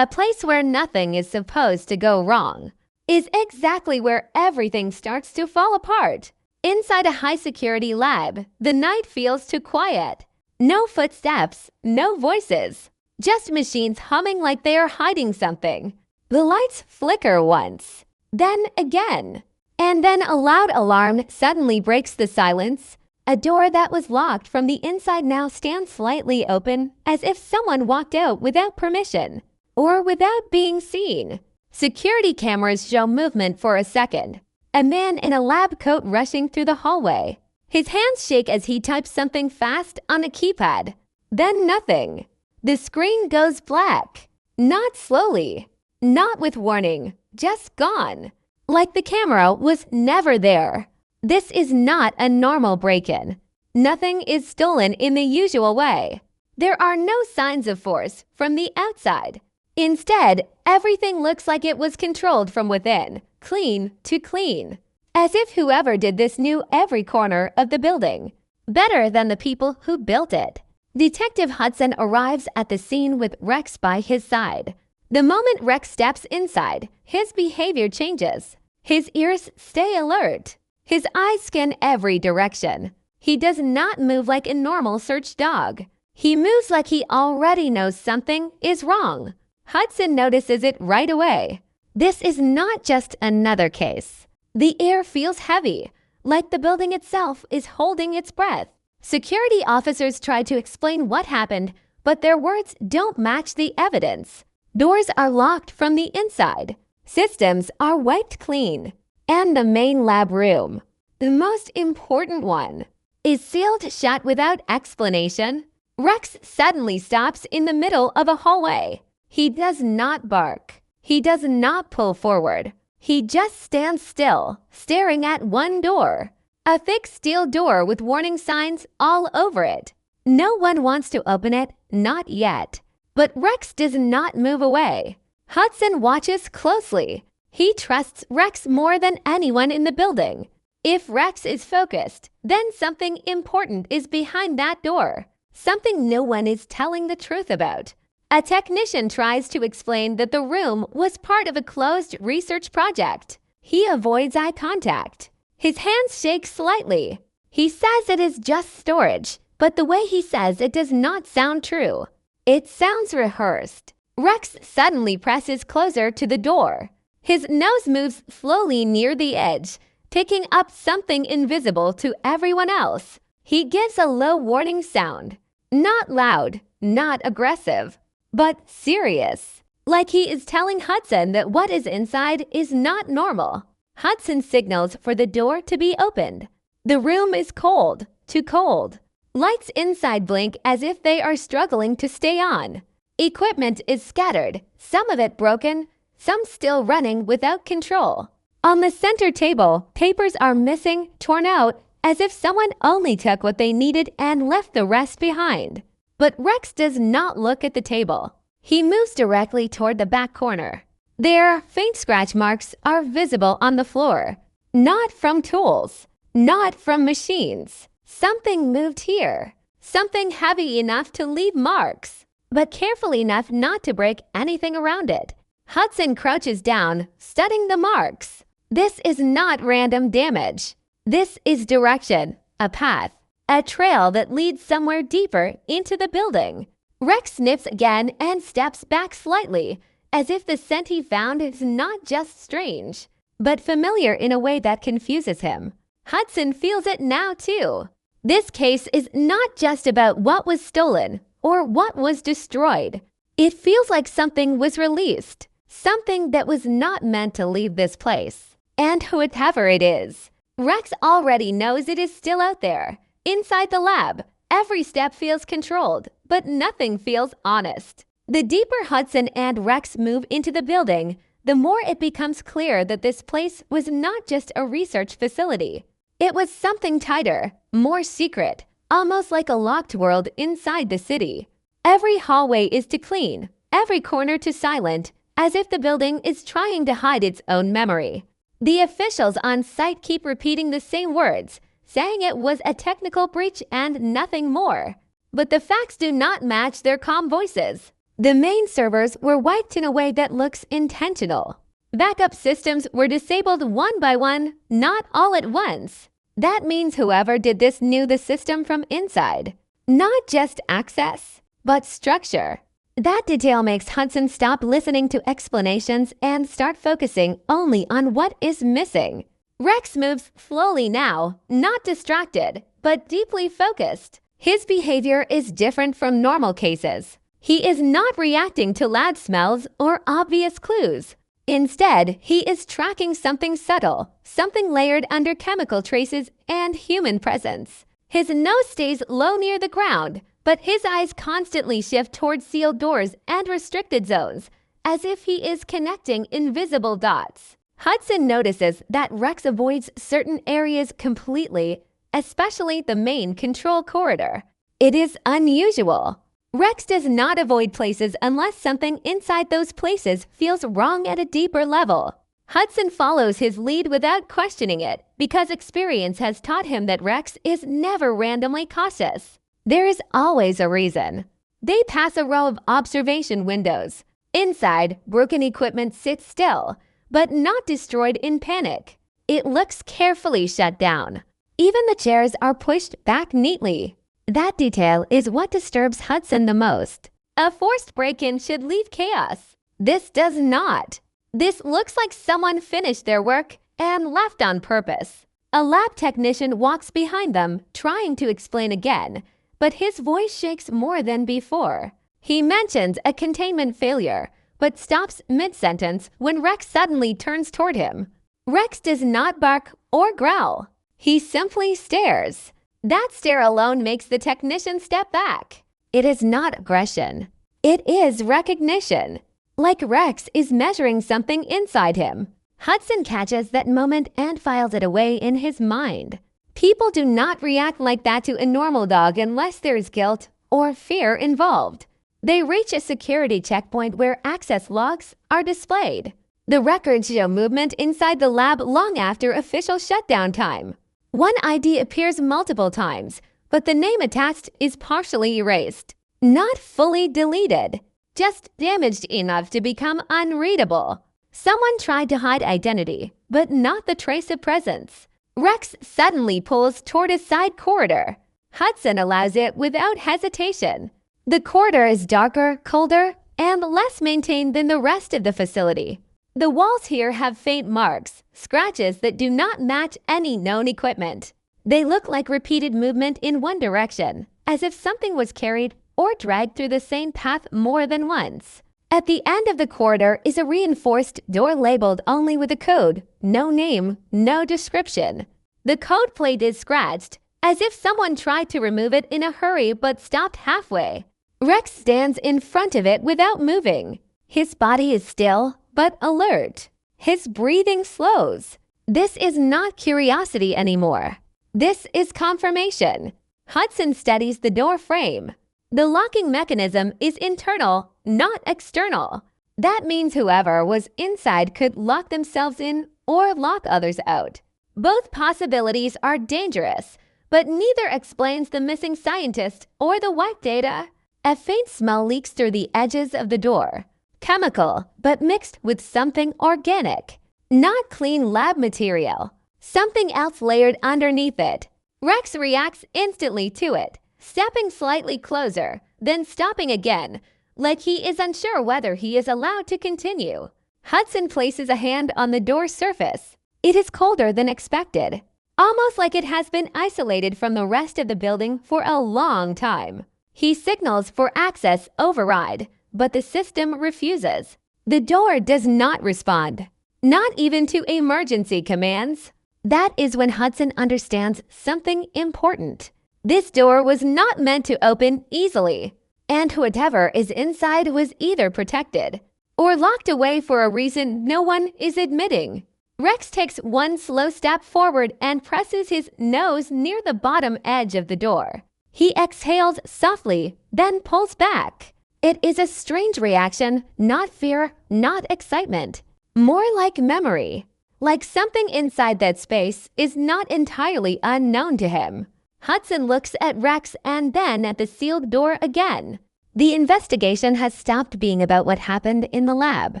a place where nothing is supposed to go wrong, is exactly where everything starts to fall apart. Inside a high-security lab, the night feels too quiet. No footsteps, no voices, just machines humming like they are hiding something. The lights flicker once, then again, and then a loud alarm suddenly breaks the silence. A door that was locked from the inside now stands slightly open, as if someone walked out without permission, or without being seen. Security cameras show movement for a second. A man in a lab coat rushing through the hallway. His hands shake as he types something fast on a keypad. Then nothing. The screen goes black. Not slowly. Not with warning. Just gone. Like the camera was never there. This is not a normal break-in. Nothing is stolen in the usual way. There are no signs of force from the outside. Instead, everything looks like it was controlled from within, clean to clean. As if whoever did this knew every corner of the building, better than the people who built it. Detective Hudson arrives at the scene with Rex by his side. The moment Rex steps inside, his behavior changes. His ears stay alert. His eyes scan every direction. He does not move like a normal search dog. He moves like he already knows something is wrong. Hudson notices it right away. This is not just another case. The air feels heavy, like the building itself is holding its breath. Security officers try to explain what happened, but their words don't match the evidence. Doors are locked from the inside. Systems are wiped clean. And the main lab room, the most important one, is sealed shut without explanation. Rex suddenly stops in the middle of a hallway. He does not bark. He does not pull forward. He just stands still, staring at one door. A thick steel door with warning signs all over it. No one wants to open it, not yet. But Rex does not move away. Hudson watches closely. He trusts Rex more than anyone in the building. If Rex is focused, then something important is behind that door. Something no one is telling the truth about. A technician tries to explain that the room was part of a closed research project. He avoids eye contact. His hands shake slightly. He says it is just storage, but the way he says it does not sound true. It sounds rehearsed. Rex suddenly presses closer to the door. His nose moves slowly near the edge, picking up something invisible to everyone else. He gives a low warning sound. Not loud, not aggressive, but serious. Like he is telling Hudson that what is inside is not normal. Hudson signals for the door to be opened. The room is cold, too cold. Lights inside blink as if they are struggling to stay on. Equipment is scattered, some of it broken, some still running without control. On the center table, papers are missing, torn out, as if someone only took what they needed and left the rest behind. But Rex does not look at the table. He moves directly toward the back corner. There, faint scratch marks are visible on the floor. Not from tools, not from machines. Something moved here. Something heavy enough to leave marks, but careful enough not to break anything around it. Hudson crouches down, studying the marks. This is not random damage. This is direction, a path, a trail that leads somewhere deeper into the building. Rex sniffs again and steps back slightly, as if the scent he found is not just strange, but familiar in a way that confuses him. Hudson feels it now too. This case is not just about what was stolen or what was destroyed. It feels like something was released, something that was not meant to leave this place. And whatever it is, Rex already knows it is still out there. Inside the lab, every step feels controlled, but nothing feels honest. The deeper Hudson and Rex move into the building, the more it becomes clear that this place was not just a research facility. It was something tighter, more secret, almost like a locked world inside the city. Every hallway is too clean, every corner too silent, as if the building is trying to hide its own memory. The officials on site keep repeating the same words, saying it was a technical breach and nothing more. But the facts do not match their calm voices. The main servers were wiped in a way that looks intentional. Backup systems were disabled one by one, not all at once. That means whoever did this knew the system from inside. Not just access, but structure. That detail makes Hudson stop listening to explanations and start focusing only on what is missing. Rex moves slowly now, not distracted, but deeply focused. His behavior is different from normal cases. He is not reacting to loud smells or obvious clues. Instead, he is tracking something subtle, something layered under chemical traces and human presence. His nose stays low near the ground, but his eyes constantly shift towards sealed doors and restricted zones, as if he is connecting invisible dots. Hudson notices that Rex avoids certain areas completely, especially the main control corridor. It is unusual. Rex does not avoid places unless something inside those places feels wrong at a deeper level. Hudson follows his lead without questioning it because experience has taught him that Rex is never randomly cautious. There is always a reason. They pass a row of observation windows. Inside, broken equipment sits still, but not destroyed in panic. It looks carefully shut down. Even the chairs are pushed back neatly. That detail is what disturbs Hudson the most. A forced break-in should leave chaos. This does not. This looks like someone finished their work and left on purpose. A lab technician walks behind them, trying to explain again, but his voice shakes more than before. He mentions a containment failure, but stops mid-sentence when Rex suddenly turns toward him. Rex does not bark or growl. He simply stares. That stare alone makes the technician step back. It is not aggression. It is recognition. Like Rex is measuring something inside him. Hudson catches that moment and files it away in his mind. People do not react like that to a normal dog unless there is guilt or fear involved. They reach a security checkpoint where access logs are displayed. The records show movement inside the lab long after official shutdown time. One ID appears multiple times, but the name attached is partially erased. Not fully deleted, just damaged enough to become unreadable. Someone tried to hide identity, but not the trace of presence. Rex suddenly pulls toward a side corridor. Hudson allows it without hesitation. The corridor is darker, colder, and less maintained than the rest of the facility. The walls here have faint marks, scratches that do not match any known equipment. They look like repeated movement in one direction, as if something was carried or dragged through the same path more than once. At the end of the corridor is a reinforced door labeled only with a code, no name, no description. The code plate is scratched, as if someone tried to remove it in a hurry but stopped halfway. Rex stands in front of it without moving. His body is still, but alert. His breathing slows. This is not curiosity anymore. This is confirmation. Hudson steadies the door frame. The locking mechanism is internal, not external. That means whoever was inside could lock themselves in or lock others out. Both possibilities are dangerous, but neither explains the missing scientist or the wipe data. A faint smell leaks through the edges of the door. Chemical, but mixed with something organic. Not clean lab material. Something else layered underneath it. Rex reacts instantly to it, stepping slightly closer, then stopping again, like he is unsure whether he is allowed to continue. Hudson places a hand on the door surface. It is colder than expected, almost like it has been isolated from the rest of the building for a long time. He signals for access override, but the system refuses. The door does not respond, not even to emergency commands. That is when Hudson understands something important. This door was not meant to open easily, and whatever is inside was either protected or locked away for a reason no one is admitting. Rex takes one slow step forward and presses his nose near the bottom edge of the door. He exhales softly, then pulls back. It is a strange reaction, not fear, not excitement. More like memory. Like something inside that space is not entirely unknown to him. Hudson looks at Rex and then at the sealed door again. The investigation has stopped being about what happened in the lab.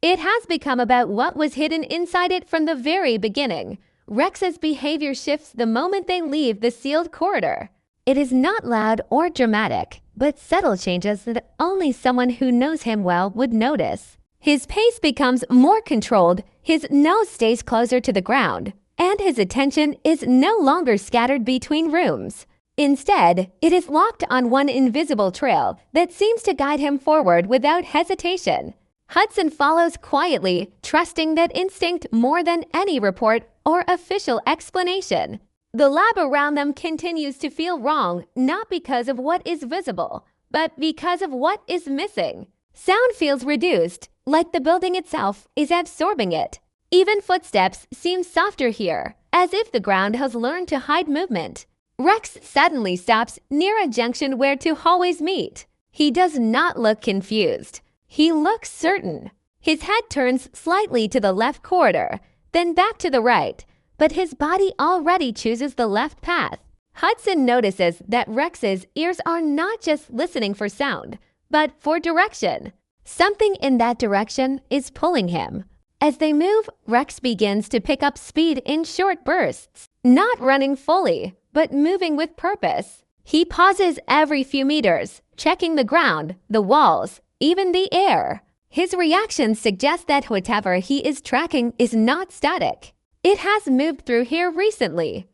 It has become about what was hidden inside it from the very beginning. Rex's behavior shifts the moment they leave the sealed corridor. It is not loud or dramatic, but subtle changes that only someone who knows him well would notice. His pace becomes more controlled, his nose stays closer to the ground, and his attention is no longer scattered between rooms. Instead, it is locked on one invisible trail that seems to guide him forward without hesitation. Hudson follows quietly, trusting that instinct more than any report or official explanation. The lab around them continues to feel wrong, not because of what is visible, but because of what is missing. Sound feels reduced, like the building itself is absorbing it. Even footsteps seem softer here, as if the ground has learned to hide movement. Rex suddenly stops near a junction where two hallways meet. He does not look confused. He looks certain. His head turns slightly to the left corridor, then back to the right, but his body already chooses the left path. Hudson notices that Rex's ears are not just listening for sound, but for direction. Something in that direction is pulling him. As they move, Rex begins to pick up speed in short bursts, not running fully, but moving with purpose. He pauses every few meters, checking the ground, the walls, even the air. His reactions suggest that whatever he is tracking is not static. It has moved through here recently.